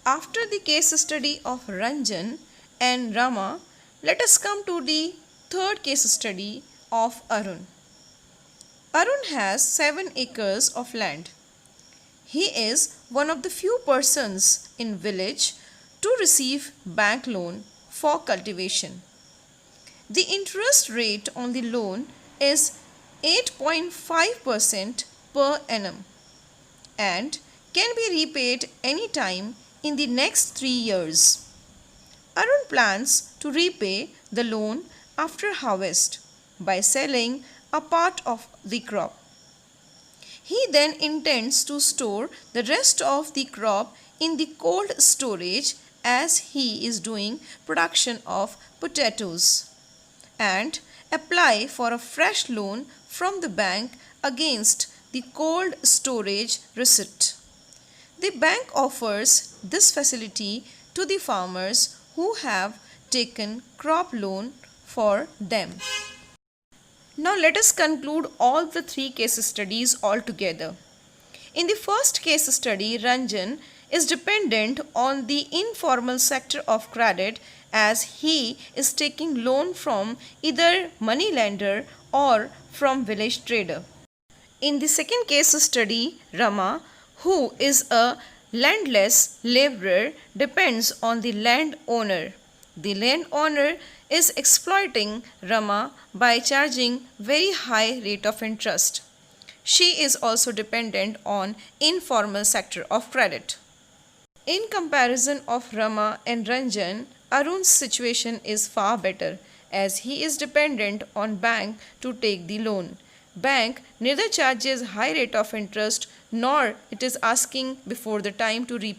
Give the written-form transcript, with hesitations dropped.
After the case study of Ranjan and Rama, let us come to the third case study of Arun. Arun has 7 acres of land. He is one of the few persons in village to receive bank loan for cultivation. The interest rate on the loan is 8.5% per annum and can be repaid anytime in the next 3 years. Arun plans to repay the loan after harvest by selling a part of the crop. He then intends to store the rest of the crop in the cold storage as he is doing production of potatoes and apply for a fresh loan from the bank against the cold storage receipt. The bank offers this facility to the farmers who have taken crop loan for them. Now let us conclude all the 3 case studies altogether. In the first case study, Ranjan is dependent on the informal sector of credit as he is taking loan from either money lender or from village trader. In the second case study, Rama, who is a landless laborer, depends on the landowner. The landowner is exploiting Rama by charging very high rate of interest. She is also dependent on informal sector of credit. In comparison of Rama and Ranjan, Arun's situation is far better as he is dependent on bank to take the loan. Bank neither charges high rate of interest nor it is asking before the time to repay.